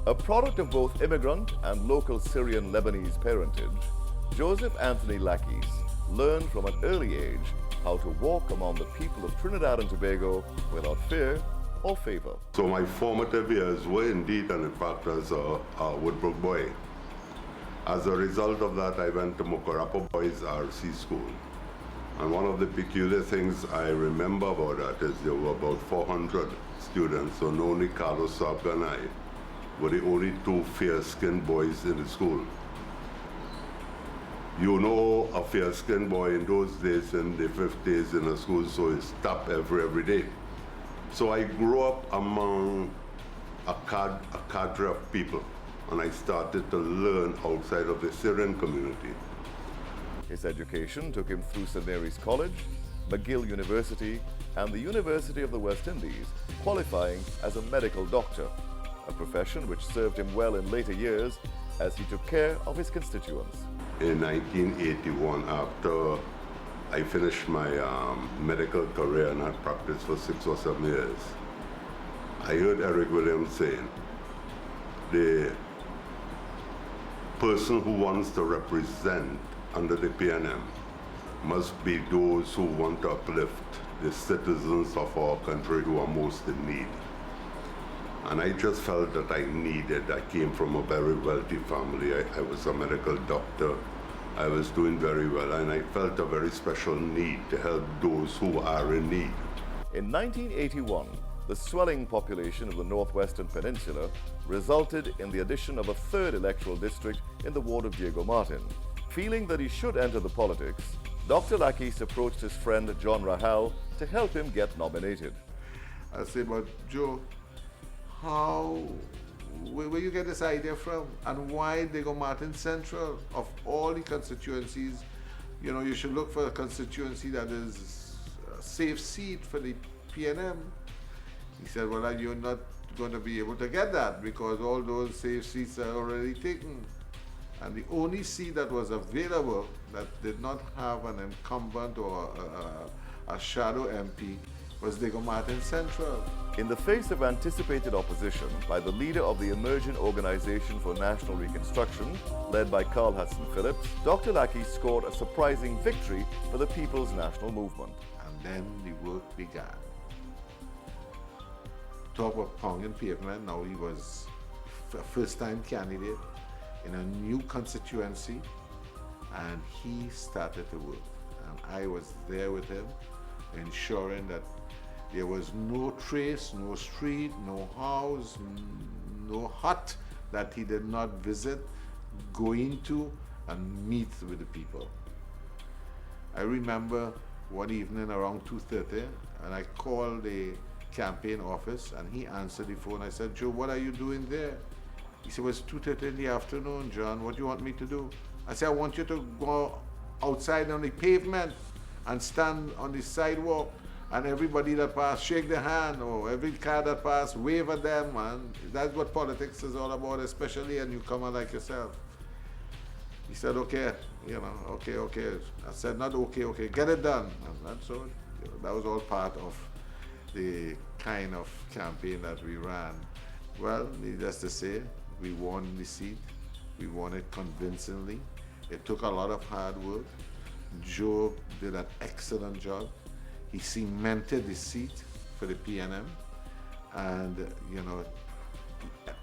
A product of both immigrant and local Syrian-Lebanese parentage, Joseph Anthony Laquis learned from an early age how to walk among the people of Trinidad and Tobago without fear or favor. So my formative years were indeed an impact as a Woodbrook boy. As a result of that, I went to Mokorapo Boys RC School. And one of the peculiar things I remember about that is there were about 400 students, so only Carlos Sabga and I were the only two fair-skinned boys in the school. You know, a fair-skinned boy in those days, in the 50s in a school, so it's top every day. So I grew up among a cadre of people, and I started to learn outside of the Syrian community. His education took him through St. Mary's College, McGill University, and the University of the West Indies, qualifying as a medical doctor, a profession which served him well in later years as he took care of his constituents. In 1981, after I finished my medical career and had practiced for 6 or 7 years, I heard Eric Williams saying, the person who wants to represent under the PNM must be those who want to uplift the citizens of our country who are most in need. And I just felt that I came from a very wealthy family. I was a medical doctor. I was doing very well, and I felt a very special need to help those who are in need. In 1981, the swelling population of the Northwestern Peninsula resulted in the addition of a third electoral district in the ward of Diego Martin. Feeling that he should enter the politics, Dr. Laquis approached his friend John Rahal to help him get nominated. I said, but Joe, where you get this idea from, and why Diego Martin Central? Of all the constituencies, you know, you should look for a constituency that is a safe seat for the PNM. He said, well, you're not going to be able to get that because all those safe seats are already taken. And the only seat that was available that did not have an incumbent or a shadow MP was Diego Martin Central. In the face of anticipated opposition by the leader of the emerging Organization for National Reconstruction, led by Carl Hudson Phillips, Dr. Laquis scored a surprising victory for the People's National Movement. And then the work began. Talk of pounding pavement, now he was a first-time candidate in a new constituency, and he started to work. And I was there with him, ensuring that there was no trace, no street, no house, no hut that he did not visit, go into, and meet with the people. I remember one evening around 2:30, and I called the campaign office, and he answered the phone. I said, Joe, what are you doing there? He said, well, it's 2:30 in the afternoon, John. What do you want me to do? I said, I want you to go outside on the pavement and stand on the sidewalk, and everybody that pass, shake their hand, or every car that pass, wave at them, man. That's what politics is all about, especially a newcomer like yourself. He said, okay, you know, okay. I said, not okay, get it done. And so that was all part of the kind of campaign that we ran. Well, needless to say, we won the seat. We won it convincingly. It took a lot of hard work. Joe did an excellent job. He cemented the seat for the PNM. And, you know,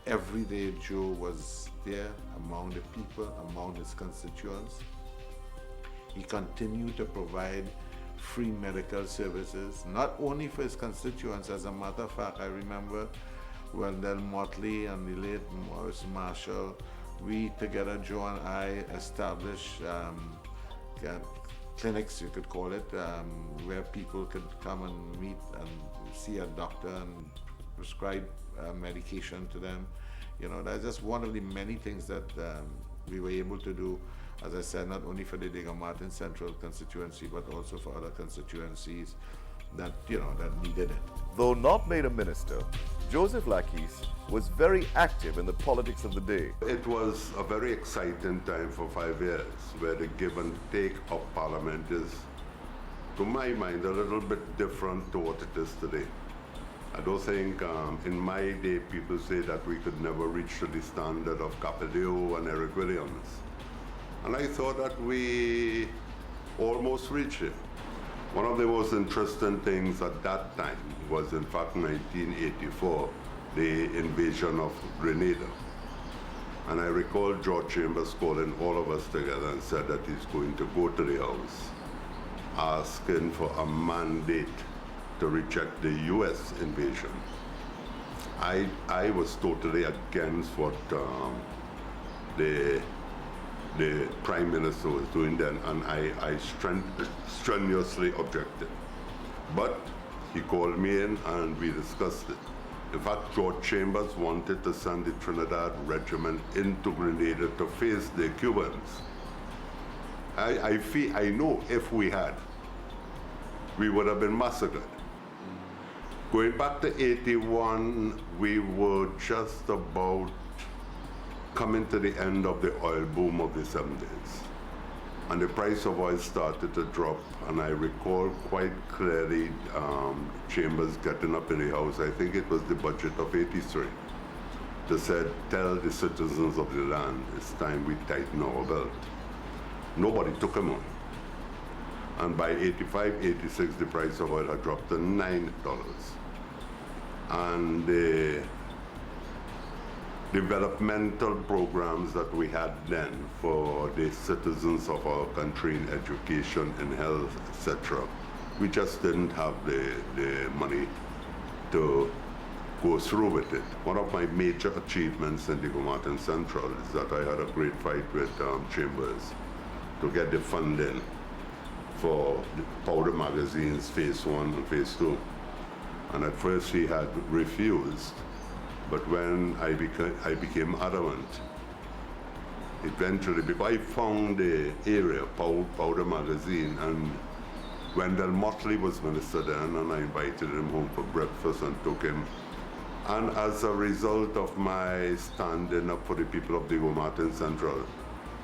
every day Joe was there among the people, among his constituents. He continued to provide free medical services, not only for his constituents. As a matter of fact, I remember Wendell Motley and the late Morris Marshall, we together, Joe and I, established clinics, you could call it, where people could come and meet and see a doctor and prescribe medication to them. You know, that's just one of the many things that we were able to do, as I said, not only for the Diego Martin Central constituency, but also for other constituencies that, you know, that needed it. Though not made a minister, Joseph Laquis was very active in the politics of the day. It was a very exciting time for 5 years, where the give and take of Parliament is, to my mind, a little bit different to what it is today. I don't think in my day people say that we could never reach to the standard of Capileo and Eric Williams. And I thought that we almost reached it. One of the most interesting things at that time was in fact 1984, the invasion of Grenada. And I recall George Chambers calling all of us together and said that he's going to go to the House asking for a mandate to reject the US invasion. I was totally against what the Prime Minister was doing then, and I strenuously objected. But he called me in and we discussed it. In fact, George Chambers wanted to send the Trinidad Regiment into Grenada to face the Cubans. I know if we had, we would have been massacred. Going back to 81, we were just about coming to the end of the oil boom of the 70s. And the price of oil started to drop, and I recall quite clearly Chambers getting up in the House, I think it was the budget of 83, to said, tell the citizens of the land, it's time we tighten our belt. Nobody took him on. And by 85, 86, the price of oil had dropped to $9. And the developmental programs that we had then for the citizens of our country in education, in health, etc., we just didn't have the money to go through with it. One of my major achievements in Diego Martin Central is that I had a great fight with Chambers to get the funding for the powder magazines, phase 1 and phase 2. And at first he had refused, but when I became adamant, eventually, because I found the area, powder magazine, and Wendell Motley was minister then, and I invited him home for breakfast and took him. And as a result of my standing up for the people of Diego Martin Central,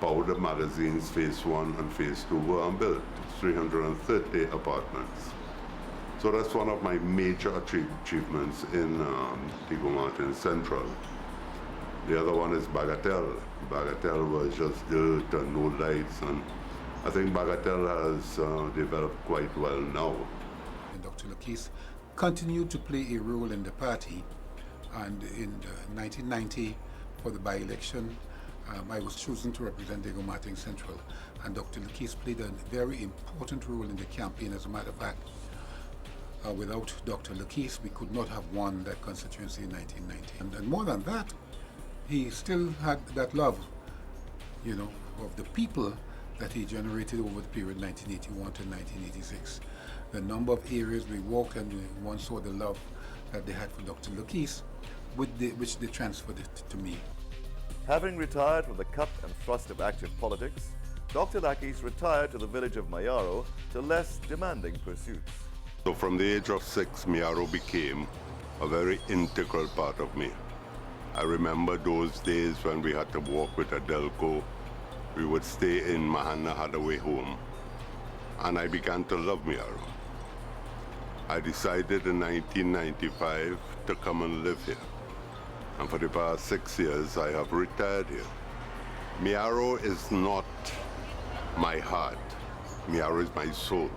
powder magazines, phase 1 and phase 2 were built, 330 apartments. So that's one of my major achievements in Diego Martin Central. The other one is Bagatelle. Bagatelle was just dirt and no lights, and I think Bagatelle has developed quite well now. And Dr. Laquis continued to play a role in the party, and in 1990, for the by-election, I was chosen to represent Diego Martin Central, and Dr. Laquis played a very important role in the campaign. As a matter of fact, without Dr. Laquis, we could not have won that constituency in 1990. And more than that, he still had that love, you know, of the people that he generated over the period 1981 to 1986. The number of areas we walked and one saw the love that they had for Dr. Laquis, which they transferred it to me. Having retired from the cut and thrust of active politics, Dr. Laquis retired to the village of Mayaro to less demanding pursuits. So from the age of 6, Mayaro became a very integral part of me. I remember those days when we had to walk with Adelco. We would stay in Mahana Hadaway home, and I began to love Mayaro. I decided in 1995 to come and live here. And for the past 6 years, I have retired here. Mayaro is not my heart. Mayaro is my soul.